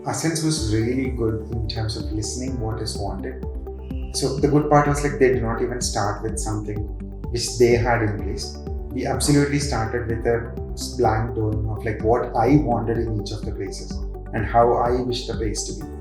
Asense was really good in terms of listening what is wanted. So the good part was like they did not even start with something which they had in place. We absolutely started with a blank drawing of like what I wanted in each of the places and how I wish the place to be.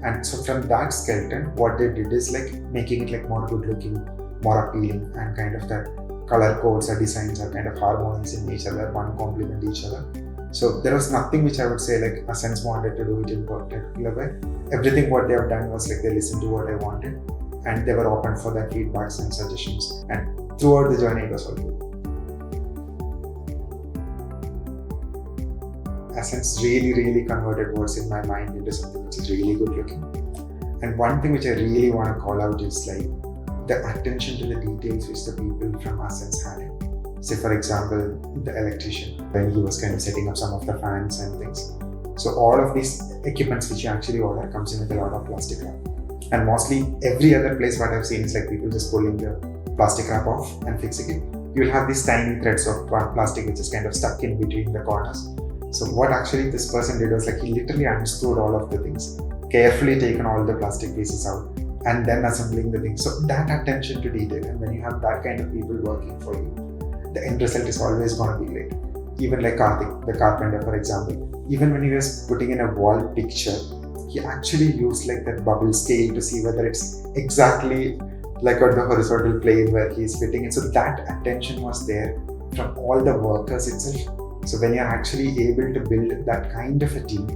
And so from that skeleton, what they did is like making it like more good looking, more appealing, and kind of the color codes or designs are kind of harmonizing each other, one complement each other. So there was nothing which I would say like Asense wanted to do it in a particular way. Everything what they have done was like they listened to what I wanted and they were open for their feedbacks and suggestions. And throughout the journey, it was all good. Asense really converted what's in my mind into something which is really good looking. And one thing which I really want to call out is like the attention to the details which the people from Asense had. Say for example, the electrician, when he was kind of setting up some of the fans and things. So all of these equipments which you actually order comes in with a lot of plastic wrap. And mostly every other place what I've seen is like people just pulling the plastic wrap off and fixing it. You will have these tiny threads of plastic which is kind of stuck in between the corners. So what actually this person did was like he literally unscrewed all of the things, carefully taken all the plastic pieces out and then assembling the things. So that attention to detail, and when you have that kind of people working for you, the end result is always going to be great. Even like Karthik, the carpenter for example, even when he was putting in a wall picture, he actually used like that bubble scale to see whether it's exactly like on the horizontal plane where he's fitting it. So that attention was there from all the workers itself. So when you're actually able to build that kind of a team,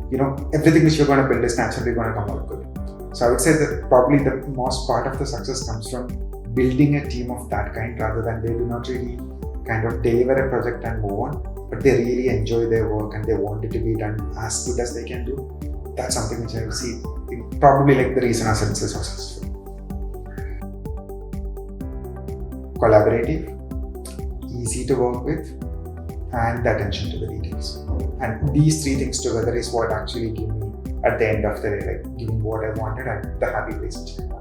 you know, everything which you're going to build is naturally going to come out good. So I would say that probably the most part of the success comes from building a team of that kind rather than they do not really kind of deliver a project and move on, but they really enjoy their work and they want it to be done as good as they can do. That's something which I see probably like the reason Asense is successful. Collaborative, easy to work with, and the attention to the details. And these three things together is what actually give me at the end of the day, like giving what I wanted and the happy place which I have.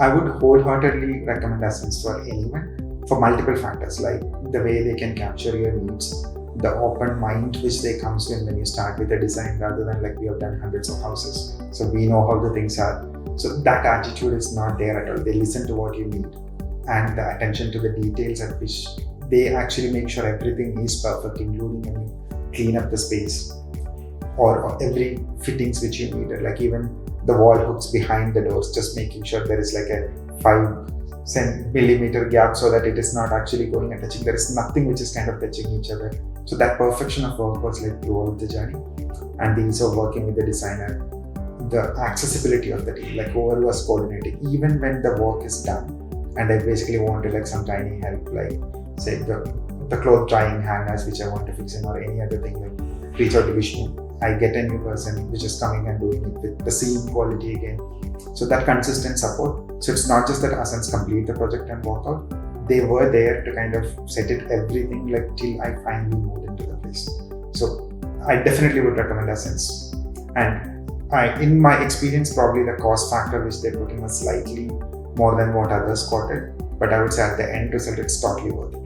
I would wholeheartedly recommend Asense for anyone for multiple factors, like the way they can capture your needs, the open mind which they comes in when you start with a design rather than like we have done hundreds of houses. So we know how the things are. So that attitude is not there at all. They listen to what you need. And the attention to the details at which they actually make sure everything is perfect, including when you clean up the space or every fittings which you need, like even the wall hooks behind the doors, just making sure there is like a 5 millimeter gap so that it is not actually going and touching. There is nothing which is kind of touching each other. So that perfection of work was like throughout the journey. And the ease of working with the designer, the accessibility of the team, like whoever was coordinating, even when the work is done, and I basically wanted like some tiny help, like say the cloth drying hangers which I want to fix in or any other thing, like reach out to Vishnu. I get a new person which is coming and doing it with the same quality again. So that consistent support. So it's not just that Asense complete the project and walk out. They were there to kind of set it everything like till I finally moved into the place. So I definitely would recommend Asense. And in my experience, probably the cost factor which they put in was slightly more than what others quoted, but I would say at the end result it's totally worth it.